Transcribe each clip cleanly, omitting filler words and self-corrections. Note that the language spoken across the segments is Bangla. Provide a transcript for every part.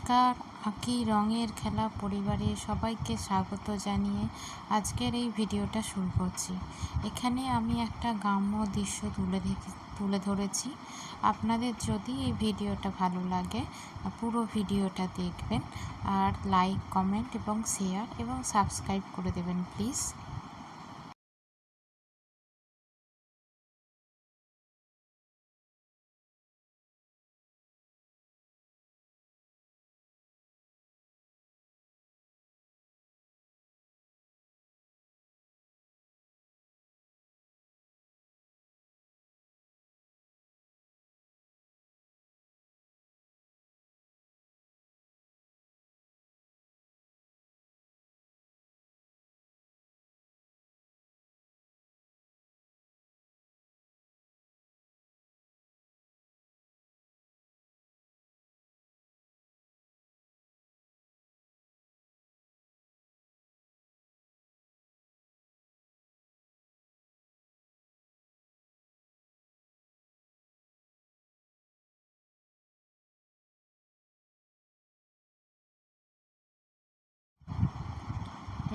নমস্কার, আঁকি রঙের খেলা পরিবারে সবাইকে স্বাগত জানিয়ে আজকের এই ভিডিওটা শুরু করছি। এখানে আমি একটা গ্রাম্য দৃশ্য তুলে ধরেছি। আপনাদের যদি এই ভিডিওটা ভালো লাগে পুরো ভিডিওটা দেখবেন, আর লাইক, কমেন্ট এবং শেয়ার এবং সাবস্ক্রাইব করে দেবেন প্লিজ।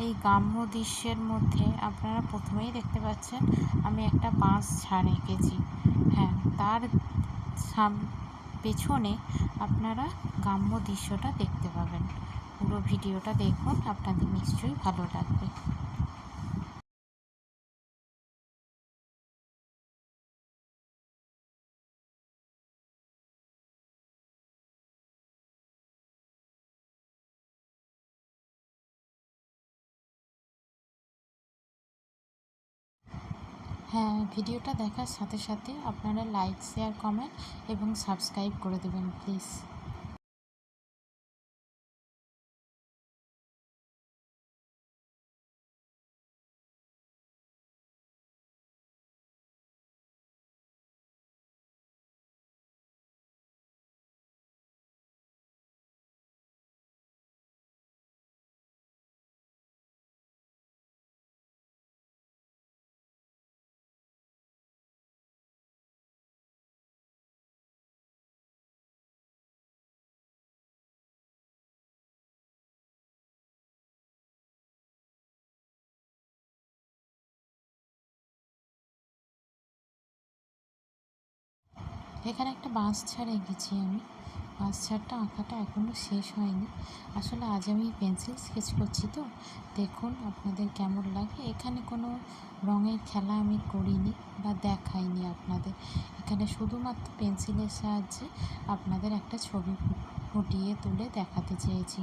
এই গ্রাম্য দৃশ্যের মধ্যে আপনারা প্রথমেই দেখতে পাচ্ছেন আমি একটা বাঁশ ঝাড় এঁকেছি। হ্যাঁ, তার পেছনে আপনারা গ্রাম্য দৃশ্যটা দেখতে পাবেন। পুরো ভিডিওটা দেখুন, আপনাদের নিশ্চয়ই ভালো লাগবে। হ্যাঁ, ভিডিওটা দেখার সাথে সাথে আপনারা লাইক, শেয়ার, কমেন্ট এবং সাবস্ক্রাইব করে দেবেন প্লিজ। এখানে একটা বাঁশ ঝাড় এঁকেছি আমি। বাঁশ ঝাড়টা আঁকাটা এখনও শেষ হয়নি। আসলে আজ আমি পেন্সিল স্কেচ করছি তো, দেখুন আপনাদের কেমন লাগে। এখানে কোনো রঙের খেলা আমি করিনি বা দেখাইনি আপনাদের। এখানে শুধুমাত্র পেন্সিলের সাহায্যে আপনাদের একটা ছবি ফুটিয়ে তুলে দেখাতে চেয়েছি,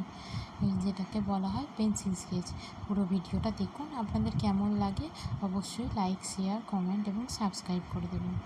যেটাকে বলা হয় পেন্সিল স্কেচ। পুরো ভিডিওটা দেখুন, আপনাদের কেমন লাগে অবশ্যই লাইক, শেয়ার, কমেন্ট এবং সাবস্ক্রাইব করে দেবেন।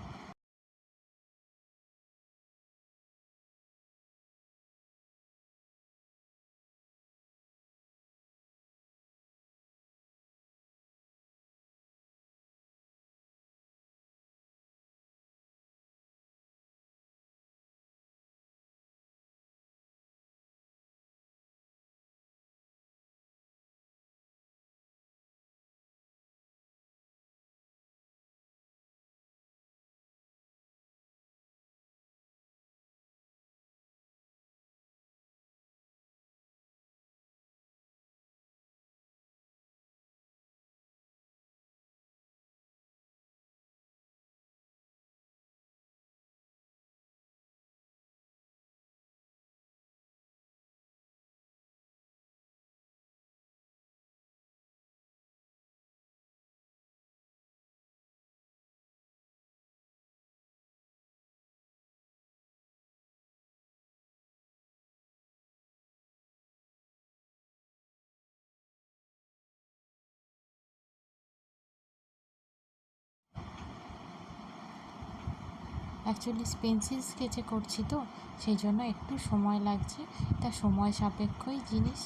অ্যাকচুয়ালি পেন্সিল স্কেচে করছি তো, সেই জন্য একটু সময় লাগছে। এটা সময় সাপেক্ষই জিনিস।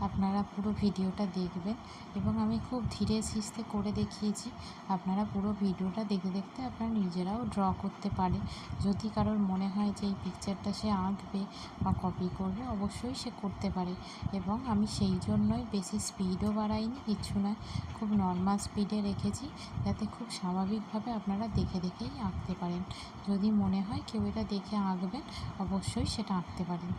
আপনারা পুরো ভিডিওটা দেখবেন এবং আমি খুব ধীরে সুস্থে করে দেখিয়েছি। আপনারা পুরো ভিডিওটা দেখতে দেখতে আপনারা নিজেরাও ড্র করতে পারে। যদি কারোর মনে হয় যে এই পিকচারটা সে আঁকবে বা কপি করবে, অবশ্যই সে করতে পারে। এবং আমি সেই জন্যই বেশি স্পিডও বাড়াইনি, কিচ্ছু নয়, খুব নর্মাল স্পিডে রেখেছি, যাতে খুব স্বাভাবিকভাবে আপনারা দেখে দেখেই আঁকতে পারেন। যদি মনে হয় কেউ এটা দেখে আঁকবেন, অবশ্যই সেটা আঁকতে পারেন।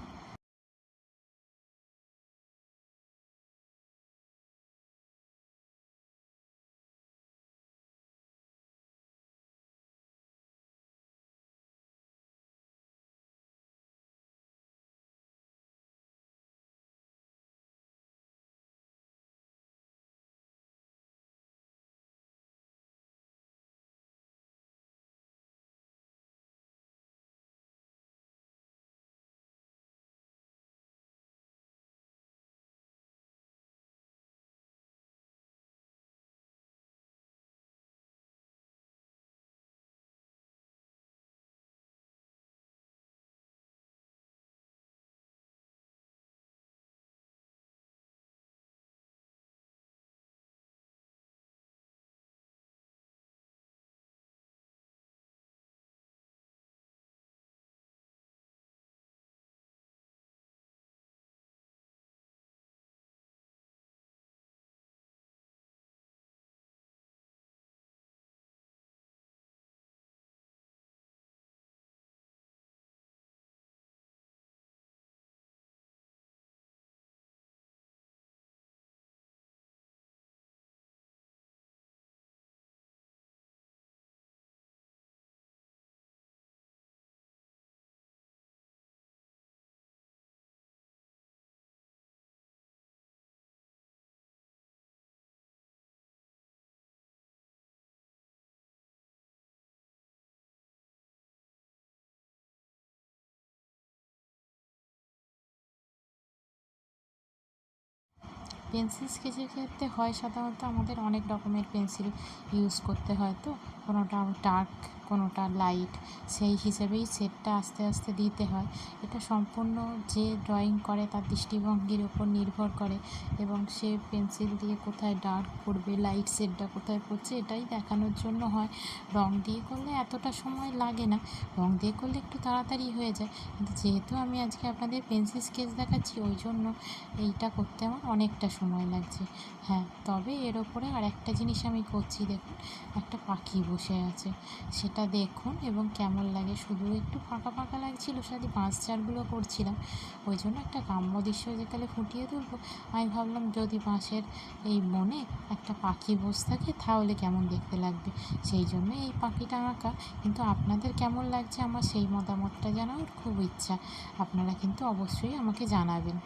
পেন্সিল স্কেচের ক্ষেত্রে হয় সাধারণত আমাদের অনেক রকমের পেন্সিল ইউজ করতে হয়, তো কোনোটা ডার্ক কোনোটা লাইট, সেই হিসেবেই শেডটা আস্তে আস্তে দিতে হয়। এটা সম্পূর্ণ যে ড্রয়িং করে তার দৃষ্টিভঙ্গির ওপর নির্ভর করে, এবং সে পেন্সিল দিয়ে কোথায় ডার্ক পড়বে, লাইট শেডটা কোথায় পড়ছে, এটাই দেখানোর জন্য হয়। রং দিয়ে করলে এতটা সময় লাগে না, রং দিয়ে করলে একটু তাড়াতাড়ি হয়ে যায়, কিন্তু যেহেতু আমি আজকে আপনাদের পেন্সিল স্কেচ দেখাচ্ছি ওই জন্য এইটা করতে আমার অনেকটা সময় লাগছে। হ্যাঁ, তবে এর ওপরে আর একটা জিনিস আমি করছি, দেখুন একটা পাখি বসে আছে, সেটা দেখুন এবং কেমন লাগে। শুধু একটু ফাঁকা ফাঁকা লাগছিল, সাথে বাঁশঝাড়গুলো করছিলাম, ওই জন্য একটা গ্রাম্য দৃশ্য যেকালে ফুটিয়ে তুলবো, আমি ভাবলাম যদি বাঁশের এই বনে একটা পাখি বসে থাকে তাহলে কেমন দেখতে লাগবে, সেই জন্য এই পাখিটা আঁকা। কিন্তু আপনাদের কেমন লাগছে আমার সেই মতামতটা জানার খুব ইচ্ছা, আপনারা কিন্তু অবশ্যই আমাকে জানাবেন।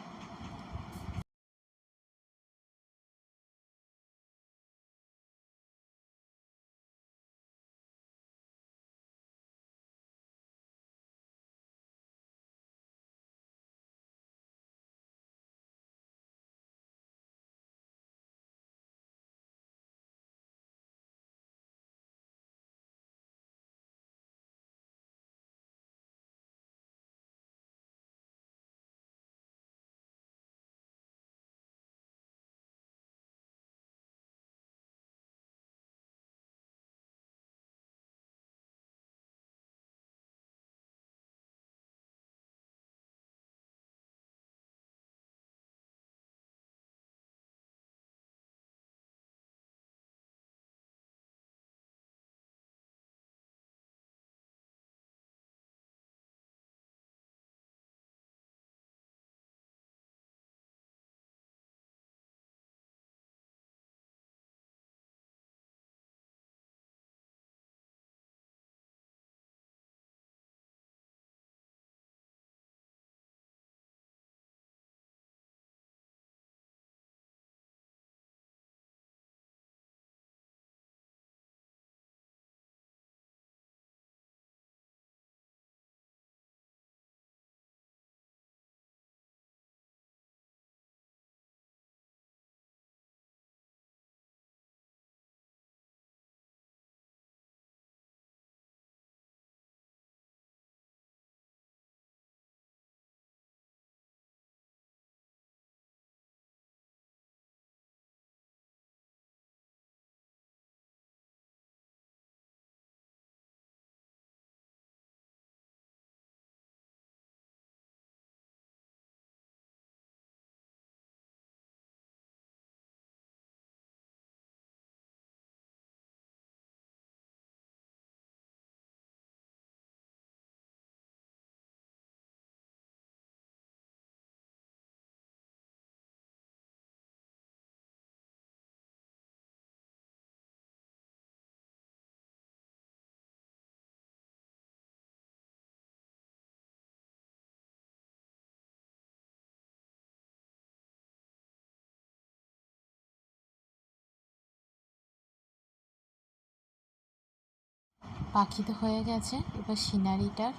পাখি তো হয়ে গেছে, এবার সিনারিটার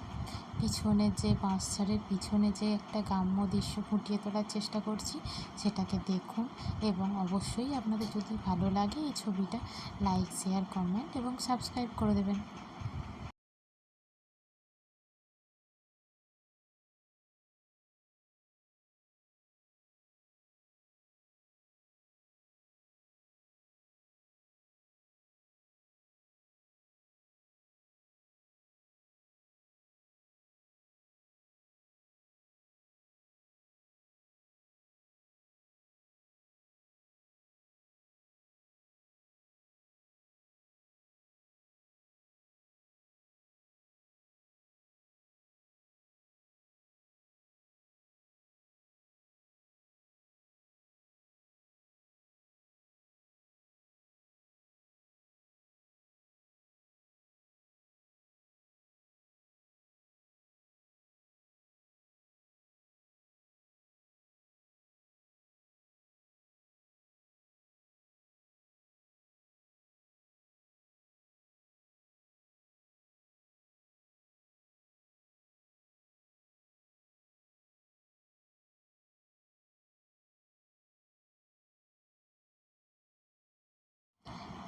পিছনে যে বাঁশঝাড়ের পিছনে যে একটা গ্রাম্য দৃশ্য ফুটিয়ে তোলার চেষ্টা করছি, সেটাকে দেখুন। এবং অবশ্যই আপনাদের যদি ভালো লাগে এই ছবিটা লাইক শেয়ার কমেন্ট এবং সাবস্ক্রাইব করে দেবেন।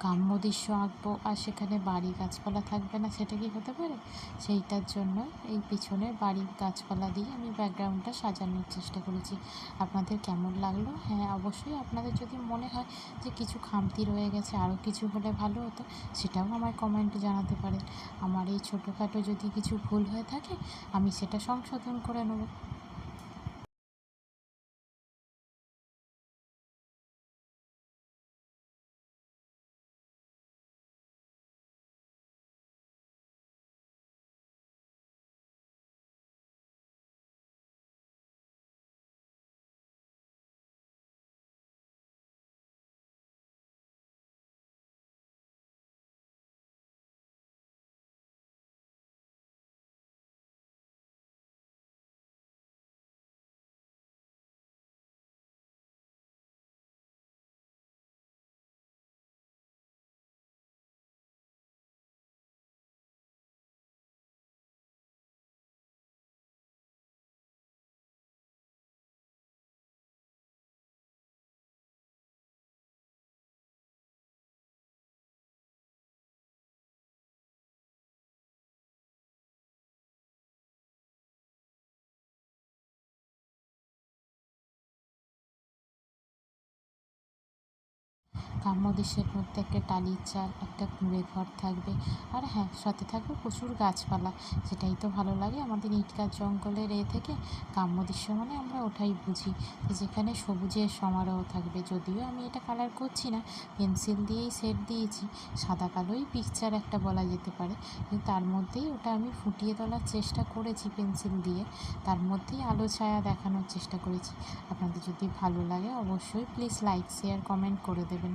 গ্রাম্য দৃশ্য আঁকবো আর সেখানে বাড়ি গাছপালা থাকবে না, সেটা কি হতে পারে? সেইটার জন্য এই পিছনের বাড়ির গাছপালা দিয়ে আমি ব্যাকগ্রাউন্ডটা সাজানোর চেষ্টা করেছি। আপনাদের কেমন লাগলো? হ্যাঁ, অবশ্যই আপনাদের যদি মনে হয় যে কিছু খামতি রয়ে গেছে, আরও কিছু হলে ভালো হতো, সেটাও আমায় কমেন্টে জানাতে পারেন। আমার এই ছোটোখাটো যদি কিছু ভুল হয়ে থাকে, আমি সেটা সংশোধন করে নেব। গ্রাম্য দৃশ্যের মধ্যে একটা টালির চাল, একটা কুঁড়ে ঘর থাকবে, আর হ্যাঁ, সাথে থাকবে প্রচুর গাছপালা। সেটাই তো ভালো লাগে আমাদের ইটকার জঙ্গলের থেকে। গ্রাম্য দৃশ্য মানে আমরা ওটাই বুঝি, যেখানে সবুজের সমারোহ থাকবে। যদিও আমি এটা কালার করছি না, পেন্সিল দিয়েই শেড দিয়েছি, সাদা কালোই পিকচার একটা বলা যেতে পারে, কিন্তু তার মধ্যেই ওটা আমি ফুটিয়ে তোলার চেষ্টা করেছি পেন্সিল দিয়ে। তার মধ্যেই আলো ছায়া দেখানোর চেষ্টা করেছি। আপনাদের যদি ভালো লাগে অবশ্যই প্লিজ লাইক, শেয়ার, কমেন্ট করে দেবেন।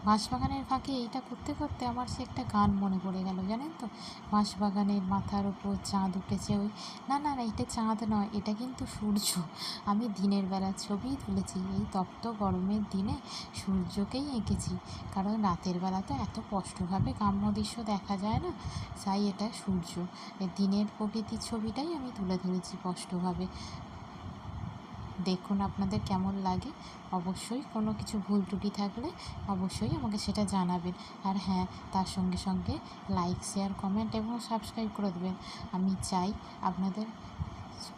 বাঁশবাগানের ফাঁকে এইটা করতে করতে আমার সে একটা গান মনে পড়ে গেল, জানেন তো? বাঁশবাগানের মাথার ওপর চাঁদ উঠেছে ওই, না না না, এটা চাঁদ নয়, এটা কিন্তু সূর্য। আমি দিনের বেলা ছবি তুলেছি, এই তপ্ত গরমের দিনে সূর্যকেই এঁকেছি, কারণ রাতের বেলা তো এত স্পষ্টভাবে গ্রাম্য দৃশ্য দেখা যায় না, তাই এটা সূর্য। দিনের প্রকৃতির ছবিটাই আমি তুলে ধরেছি স্পষ্টভাবে। দেখুন আপনাদের কেমন লাগে। অবশ্যই কোনো কিছু ভুল ত্রুটি থাকলে অবশ্যই আমাকে সেটা জানাবেন। আর হ্যাঁ, তার সঙ্গে সঙ্গে লাইক, শেয়ার, কমেন্ট এবং সাবস্ক্রাইব করে দেবেন। আমি চাই আপনাদের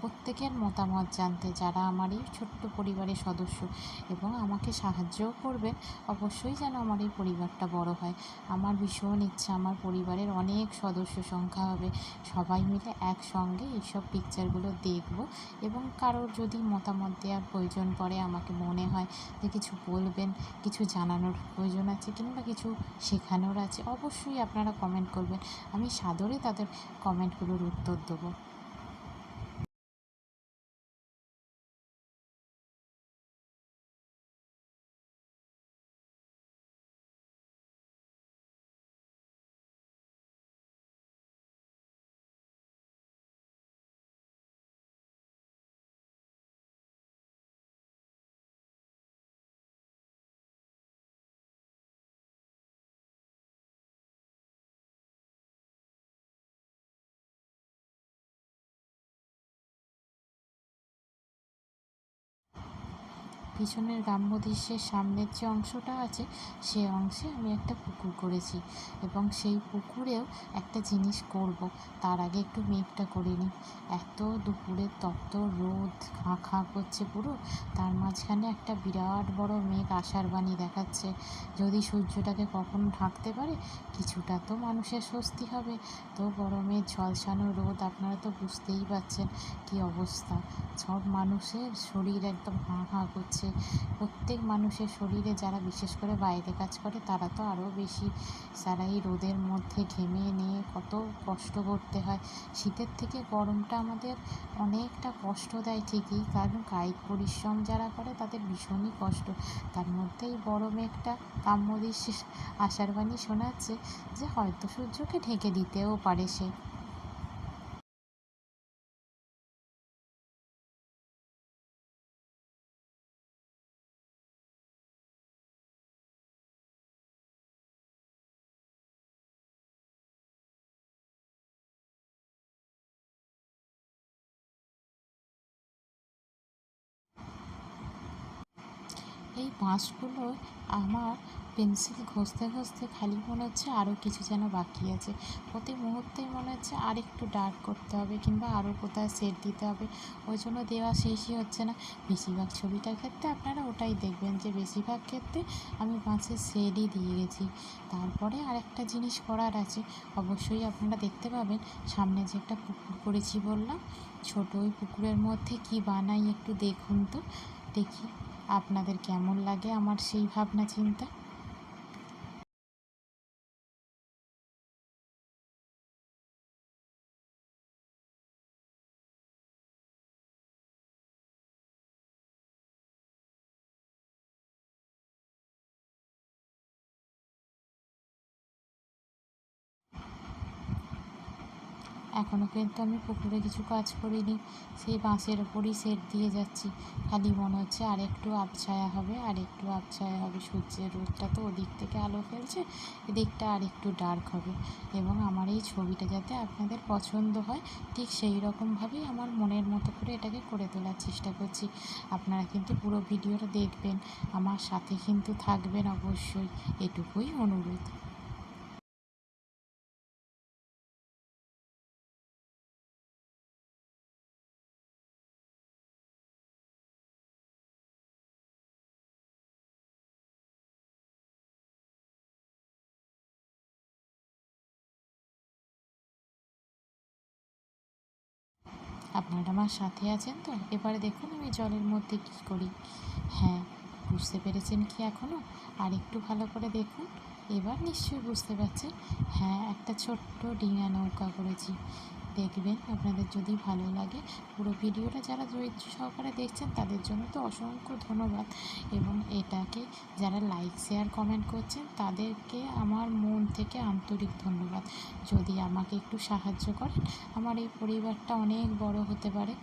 প্রত্যেকের মতামত জানতে, যারা আমার এই ছোট্ট পরিবারের সদস্য, এবং আমাকে সাহায্যও করবেন অবশ্যই, যেন আমার এই পরিবারটা বড় হয়। আমার ভীষণ ইচ্ছা আমার পরিবারের অনেক সদস্য সংখ্যা হবে, সবাই মিলে একসঙ্গে এইসব পিকচারগুলো দেখব, এবং কারোর যদি মতামত দেওয়ার প্রয়োজন পড়ে, আমাকে মনে হয় যে কিছু বলবেন, কিছু জানানোর প্রয়োজন আছে, কিংবা কিছু শেখানোর আছে, অবশ্যই আপনারা কমেন্ট করবেন। আমি সাদরে তাদের কমেন্টগুলোর উত্তর দেবো। পিছনের গ্রাম্য দৃশ্যের সামনের যে অংশটা আছে, সে অংশে আমি একটা পুকুর করেছি, এবং সেই পুকুরেও একটা জিনিস করব, তার আগে একটু মেঘটা করে নিই। এত দুপুরে তপ্ত রোদ খাঁ খাঁ করছে পুরো, তার মাঝখানে একটা বিরাট বড় মেঘ আষাঢ় বাণী দেখাচ্ছে। যদি সূর্যটাকে কখনো ঢাকতে পারে, কিছুটা তো মানুষের স্বস্তি হবে। তো গরমের ঝলসানো রোদ, আপনারা তো বুঝতেই পারছেন কী অবস্থা, সব মানুষের শরীর একদম হাঁ হাঁ করছে। প্রত্যেক মানুষের শরীরে যারা বিশেষ করে বাইরে কাজ করে তারা তো আরও বেশি, যারা এই রোদের মধ্যে ঘেমে নিয়ে কত কষ্ট করতে হয়। শীতের থেকে গরমটা আমাদের অনেকটা কষ্ট দেয় ঠিকই, কারণ কায়িক পরিশ্রম যারা করে তাদের ভীষণই কষ্ট। তার মধ্যেই বড় মেঘটা কাম্যদৃষ্টির আশার বাণী শোনাচ্ছে যে হয়তো সূর্যকে ঢেকে দিতেও পারে সে। এই বাঁশগুলো আমার পেন্সিল ঘষতে ঘষতে খালি মনে হচ্ছে আরও কিছু যেন বাকি আছে। প্রতি মুহূর্তেই মনে হচ্ছে আর একটু ডার্ক করতে হবে কিংবা আরও কোথায় শেড দিতে হবে, ওই জন্য দেওয়া শেষই হচ্ছে না। বেশিরভাগ ছবিটার ক্ষেত্রে আপনারা ওটাই দেখবেন যে বেশিরভাগ ক্ষেত্রে আমি বাঁশের শেডই দিয়ে গেছি। তারপরে আরেকটা জিনিস করার আছে, অবশ্যই আপনারা দেখতে পাবেন সামনে যে একটা পুকুর করেছি বললাম, ছোটো ওই পুকুরের মধ্যে কি বানাই একটু দেখুন তো, দেখি আপনাদের কেমন লাগে আমার সেই ভাবনা চিন্তা। এখনও কিন্তু আমি পুকুরে কিছু কাজ করিনি, সেই বাঁশের ওপরই সেট দিয়ে যাচ্ছি। খালি মনে হচ্ছে আর একটু আবছায়া হবে, আর একটু আবছায়া হবে, সূর্যের রোদটা তো ওদিক থেকে আলো ফেলছে, এদিকটা আর একটু ডার্ক হবে। এবং আমার এই ছবিটা যাতে আপনাদের পছন্দ হয় ঠিক সেই রকমভাবেই আমার মনের মতো করে এটাকে করে তোলার চেষ্টা করছি। আপনারা কিন্তু পুরো ভিডিওটা দেখবেন, আমার সাথে কিন্তু থাকবেন অবশ্যই, এটুকুই অনুরোধ। আপনারা আমার সাথে আছেন তো? এবারে দেখুন আমি জলের মধ্যে কী করি। হ্যাঁ, বুঝতে পেরেছেন কি এখনও? আর একটু ভালো করে দেখুন, এবার নিশ্চয়ই বুঝতে পারছেন। হ্যাঁ, একটা ছোট্ট ডিঙা নৌকা করেছি। দেখবেন আপনাদের যদি ভালো লাগে, পুরো ভিডিওটা যারা ধৈর্য সহকারে দেখছেন তাদের জন্য তো অসংখ্য ধন্যবাদ। এবং এটাকে যারা লাইক শেয়ার কমেন্ট করছেন তাদেরকে আমার মন থেকে আন্তরিক ধন্যবাদ। যদি আমাকে একটু সাহায্য করেন, আমার এই পরিবারটা অনেক বড় হতে পারে।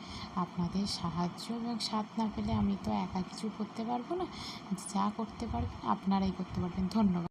আপনাদের সাহায্য এবং সাথ না পেলে আমি তো একা কিছু করতে পারবো না। যা করতে পারবেন আপনারাই করতে পারবেন। ধন্যবাদ।